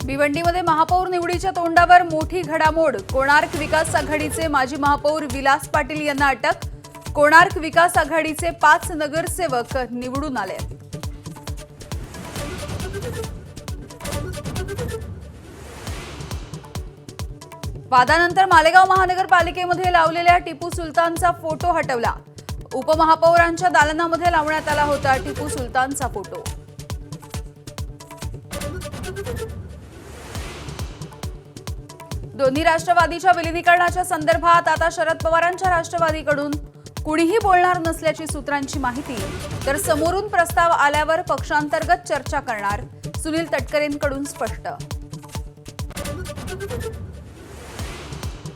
भिवंडीमध्ये महापौर निवडीच्या तोंडावर मोठी घडामोड। कोणार्क विकास आघाडीचे माजी महापौर विलास पाटील यांना अटक। कोणार्क विकास आघाडीचे 5 नगरसेवक निवडून आले। वादानंतर मालेगाव महानगरपालिकेमध्ये लावलेल्या टिपू सुलतानचा फोटो हटवला। उपमहापौरांच्या दालनामध्ये लावण्यात आला होता टिपू सुलतानचा फोटो। दोन्ही राष्ट्रवादीच्या विलीनीकरणाच्या संदर्भात आता शरद पवारांच्या राष्ट्रवादीकडून कुणीही बोलणार नसल्याची सूत्रांची माहिती। तर समोरून प्रस्ताव आल्यावर पक्षांतर्गत चर्चा करणार, सुनील तटकरेंकडून स्पष्ट।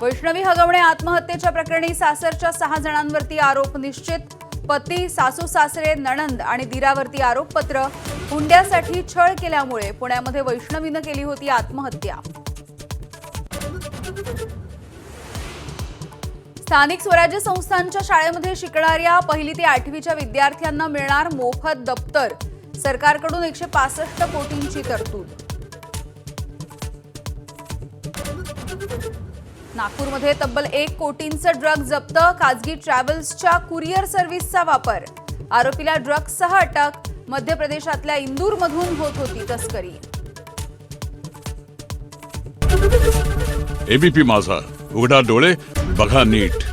वैष्णवी हगवणे आत्महत्येच्या प्रकरणी सासरच्या 6 जणांवरती आरोप निश्चित। पती, सासू सासरे, नणंद आणि दिरावरती आरोपपत्र। हुंड्यासाठी छळ केल्यामुळे पुण्यामध्ये वैष्णवीनं केली होती आत्महत्या। स्थानिक स्वराज्य संस्थांच्या शाळेमध्ये शिकणाऱ्या 1ली ते 8वीच्या विद्यार्थ्यांना मिळणार मोफत दप्तर। सरकारकडून 165 कोटींची तरतूद। नागपूरमध्ये तब्बल 1 कोटींचं ड्रग जप्त। खासगी ट्रॅव्हल्सच्या कुरिअर सर्व्हिसचा वापर। आरोपीला ड्रग्जसह अटक। मध्य प्रदेशातल्या इंदूरमधून होत होती तस्करी। एबीपी माझा, उघडा डोळे बघा नीट।